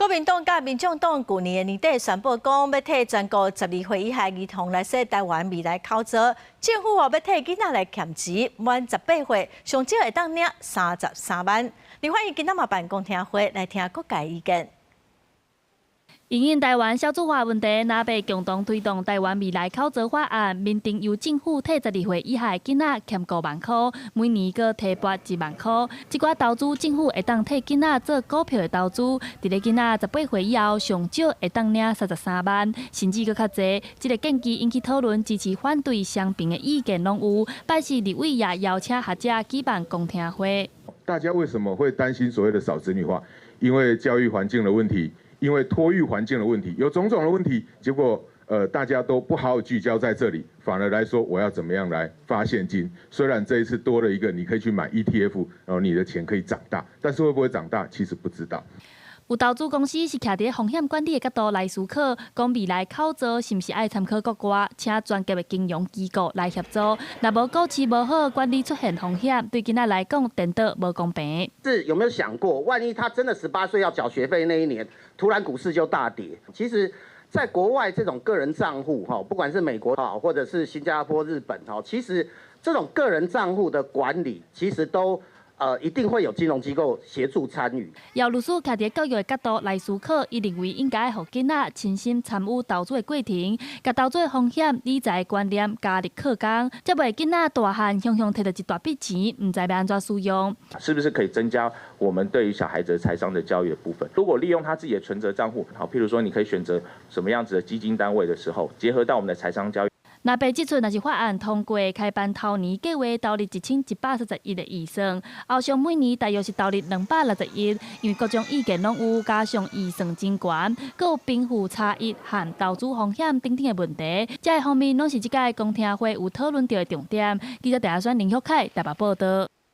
國民黨甲民眾黨去年年底宣布講，要替全國12歲以下兒童來說台灣未來口罩。政府要替囡仔來減資，滿18歲上少會當領33萬。立法院今仔嘛辦公聽會，來聽各界意見。因應台灣少子化問題，若要共同推動台灣未來口罩法案，明定由政府替12歲以下囡仔欠5萬塊，每年閣提撥1萬塊。這寡投資政府會當替囡仔做股票的投資，佇咧囡仔18歲以後上少會當領33萬，甚至閣較濟。這個建議引起討論，支持反對雙邊的意見攏有。拜四立委也邀請學者舉辦公聽會。大家為什麼會擔心所謂的少子女化？因為教育環境的問題。因為托育環境的問題，有種種的問題，結果大家都不好好聚焦在這裡，反而來說我要怎麼樣來發現金。雖然這一次多了一個，你可以去買 ETF，然後你的錢可以長大，但是會不會長大，其實不知道。有投資公司是徛在風險管理的角度來思考，講未來口罩是不是愛參考國外，請專業的金融機構來協助。若無股市無好，管理出現風險，對囡仔來講，顛倒無公平。是有沒有想過，萬一他真的18歲要繳學費那一年，突然股市就大跌？其實，在國外這種個人賬戶哈，不管是美國哈，或者是新加坡、日本哈，其實這種個人賬戶的管理，其實都。一定會有金融機構協助參與。姚律師徛在教育的角度來思考，伊認為應該讓囡仔親身參與投資的過程，甲投資的風險、理財觀念加入課綱，才袂囡仔大漢雄雄摕到一大筆錢，唔知要安怎使用。是不是可以增加我們對於小孩子財商的教育的部分？如果利用他自己的存折賬戶，好，譬如說你可以選擇什麼樣子的基金單位的時候，結合到我們的財商教育。若被這次若是法案通過，開辦頭年計劃投入1141億的預算，後上每年大約是投入260億，因為各種意見攏有，加上預算真懸，閣有貧富差異和投資風險等等的問題，這個方面攏是這屆公聽會有討論到的重點。記者陳亞軒、林旭凱台北報道。